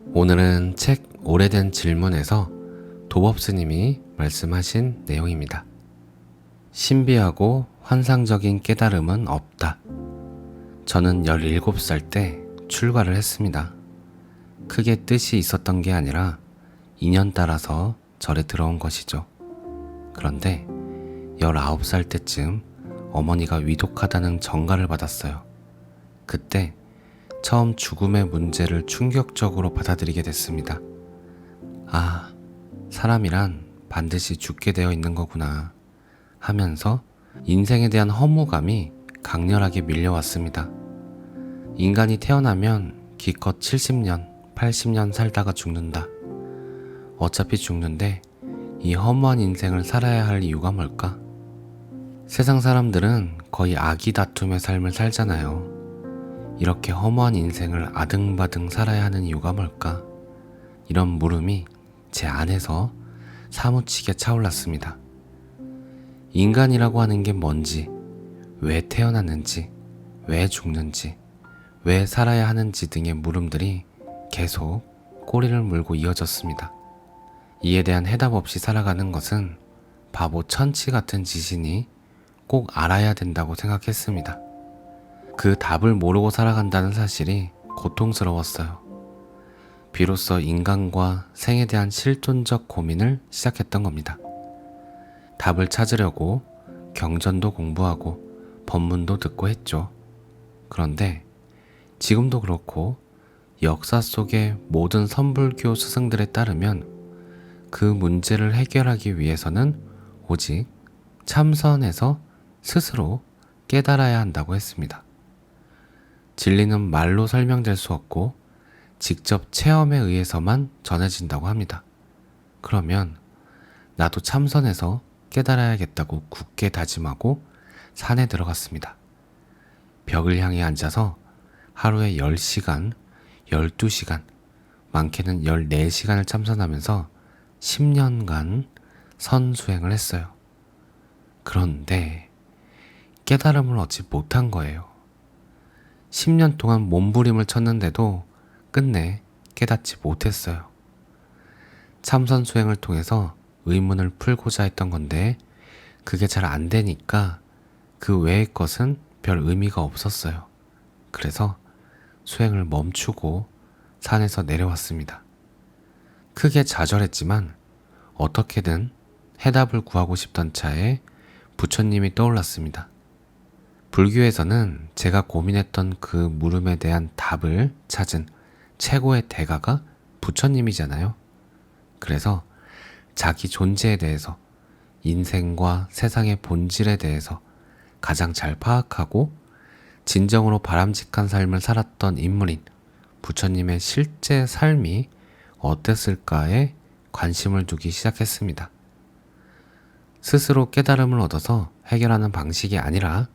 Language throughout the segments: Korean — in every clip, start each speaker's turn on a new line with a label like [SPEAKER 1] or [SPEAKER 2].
[SPEAKER 1] 오늘은 책 오래된 질문에서 도법스님이 말씀하신 내용입니다. 신비하고 환상적인 깨달음은 없다. 저는 17살 때 출가를 했습니다. 크게 뜻이 있었던 게 아니라 인연 따라서 절에 들어온 것이죠. 그런데 19살 때쯤 어머니가 위독하다는 정가를 받았어요. 그때 처음 죽음의 문제를 충격적으로 받아들이게 됐습니다. 아, 사람이란 반드시 죽게 되어 있는 거구나 하면서 인생에 대한 허무감이 강렬하게 밀려왔습니다. 인간이 태어나면 기껏 70년, 80년 살다가 죽는다. 어차피 죽는데 이 허무한 인생을 살아야 할 이유가 뭘까? 세상 사람들은 거의 아기 다툼의 삶을 살잖아요. 이렇게 허무한 인생을 아등바등 살아야 하는 이유가 뭘까? 이런 물음이 제 안에서 사무치게 차올랐습니다. 인간이라고 하는 게 뭔지, 왜 태어났는지, 왜 죽는지, 왜 살아야 하는지 등의 물음들이 계속 꼬리를 물고 이어졌습니다. 이에 대한 해답 없이 살아가는 것은 바보 천치 같은 짓이니 꼭 알아야 된다고 생각했습니다. 그 답을 모르고 살아간다는 사실이 고통스러웠어요. 비로소 인간과 생에 대한 실존적 고민을 시작했던 겁니다. 답을 찾으려고 경전도 공부하고 법문도 듣고 했죠. 그런데 지금도 그렇고 역사 속의 모든 선불교 스승들에 따르면 그 문제를 해결하기 위해서는 오직 참선해서 스스로 깨달아야 한다고 했습니다. 진리는 말로 설명될 수 없고 직접 체험에 의해서만 전해진다고 합니다. 그러면 나도 참선해서 깨달아야겠다고 굳게 다짐하고 산에 들어갔습니다. 벽을 향해 앉아서 하루에 10시간, 12시간, 많게는 14시간을 참선하면서 10년간 선수행을 했어요. 그런데 깨달음을 얻지 못한 거예요. 10년 동안 몸부림을 쳤는데도 끝내 깨닫지 못했어요. 참선 수행을 통해서 의문을 풀고자 했던 건데 그게 잘 안 되니까 그 외의 것은 별 의미가 없었어요. 그래서 수행을 멈추고 산에서 내려왔습니다. 크게 좌절했지만 어떻게든 해답을 구하고 싶던 차에 부처님이 떠올랐습니다. 불교에서는 제가 고민했던 그 물음에 대한 답을 찾은 최고의 대가가 부처님이잖아요. 그래서 자기 존재에 대해서, 인생과 세상의 본질에 대해서 가장 잘 파악하고 진정으로 바람직한 삶을 살았던 인물인 부처님의 실제 삶이 어땠을까에 관심을 두기 시작했습니다. 스스로 깨달음을 얻어서 해결하는 방식이 아니라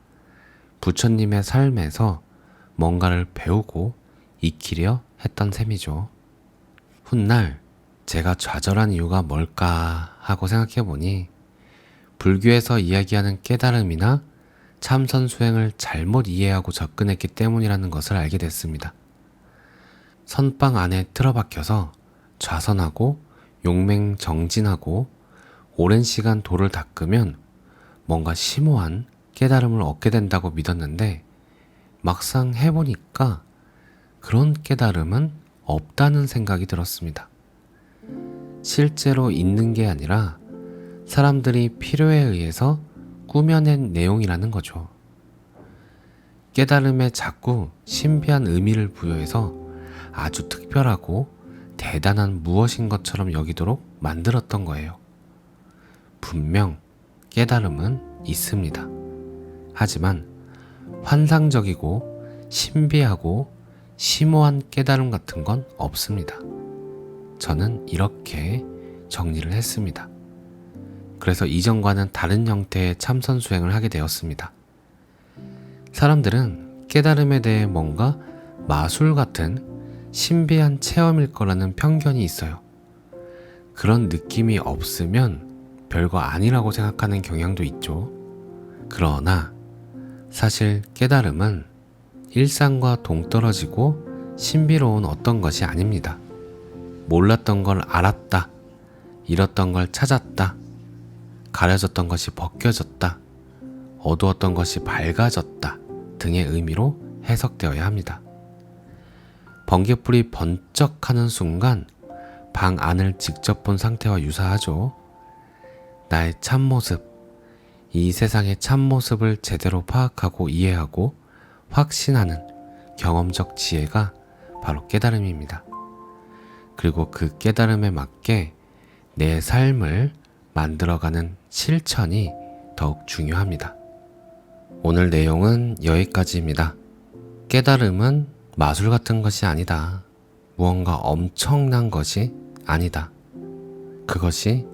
[SPEAKER 1] 부처님의 삶에서 뭔가를 배우고 익히려 했던 셈이죠. 훗날 제가 좌절한 이유가 뭘까 하고 생각해보니 불교에서 이야기하는 깨달음이나 참선 수행을 잘못 이해하고 접근했기 때문이라는 것을 알게 됐습니다. 선방 안에 틀어박혀서 좌선하고 용맹정진하고 오랜 시간 도를 닦으면 뭔가 심오한 깨달음을 얻게 된다고 믿었는데 막상 해보니까 그런 깨달음은 없다는 생각이 들었습니다. 실제로 있는 게 아니라 사람들이 필요에 의해서 꾸며낸 내용이라는 거죠. 깨달음에 자꾸 신비한 의미를 부여해서 아주 특별하고 대단한 무엇인 것처럼 여기도록 만들었던 거예요. 분명 깨달음은 있습니다. 하지만 환상적이고 신비하고 심오한 깨달음 같은 건 없습니다. 저는 이렇게 정리를 했습니다. 그래서 이전과는 다른 형태의 참선 수행을 하게 되었습니다. 사람들은 깨달음에 대해 뭔가 마술 같은 신비한 체험일 거라는 편견이 있어요. 그런 느낌이 없으면 별거 아니라고 생각하는 경향도 있죠. 그러나 사실 깨달음은 일상과 동떨어지고 신비로운 어떤 것이 아닙니다. 몰랐던 걸 알았다, 잃었던 걸 찾았다, 가려졌던 것이 벗겨졌다, 어두웠던 것이 밝아졌다 등의 의미로 해석되어야 합니다. 번개불이 번쩍하는 순간 방 안을 직접 본 상태와 유사하죠. 나의 참모습, 이 세상의 참모습을 제대로 파악하고 이해하고 확신하는 경험적 지혜가 바로 깨달음입니다. 그리고 그 깨달음에 맞게 내 삶을 만들어가는 실천이 더욱 중요합니다. 오늘 내용은 여기까지입니다. 깨달음은 마술 같은 것이 아니다. 무언가 엄청난 것이 아니다. 그것이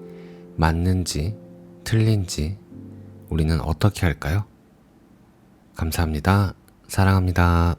[SPEAKER 1] 맞는지 틀린지 우리는 어떻게 할까요? 감사합니다. 사랑합니다.